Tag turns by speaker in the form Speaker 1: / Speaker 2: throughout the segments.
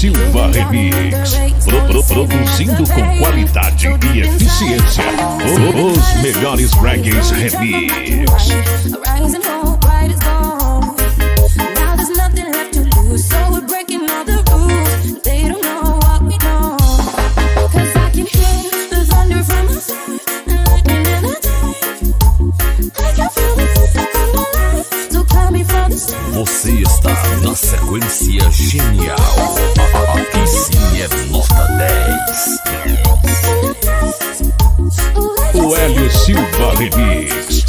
Speaker 1: Silva Remix. Produzindo com qualidade e eficiência. Os melhores reggaes remix.
Speaker 2: Você está na sequência genial. Aqui sim é nota 10.
Speaker 1: O Hélio Silva Remix.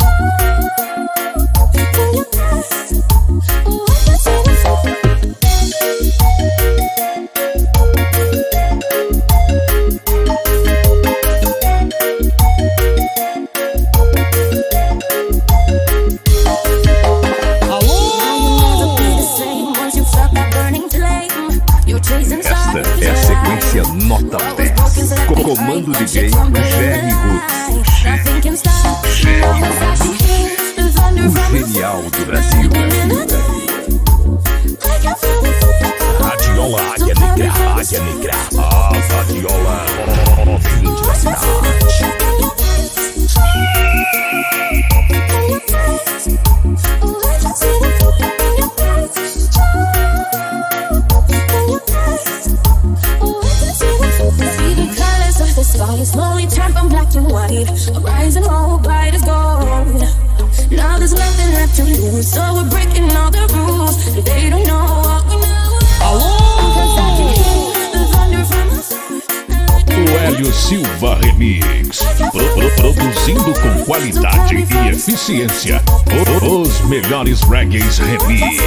Speaker 2: Esta é a sequência nota 10. Comando DJ Jerry Roots. O genial do Brasil. Radiola Águia Negra, Águia Negra. A radiola ouvinte da cidade.
Speaker 3: Slowly turn from black to white, rising all bright as gold. Now there's nothing left to lose, so we're breaking all the rules. They don't know what we know. Cause I can hear the thunder from
Speaker 1: O Hélio Silva Remix. Produzindo com qualidade e eficiência. Os melhores reggaes remix.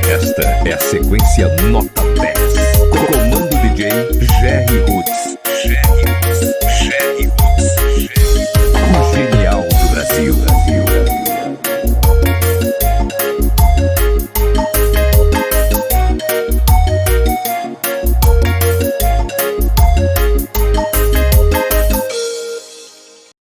Speaker 2: Esta é a sequência nota 10. Comando DJ Jerry Roots.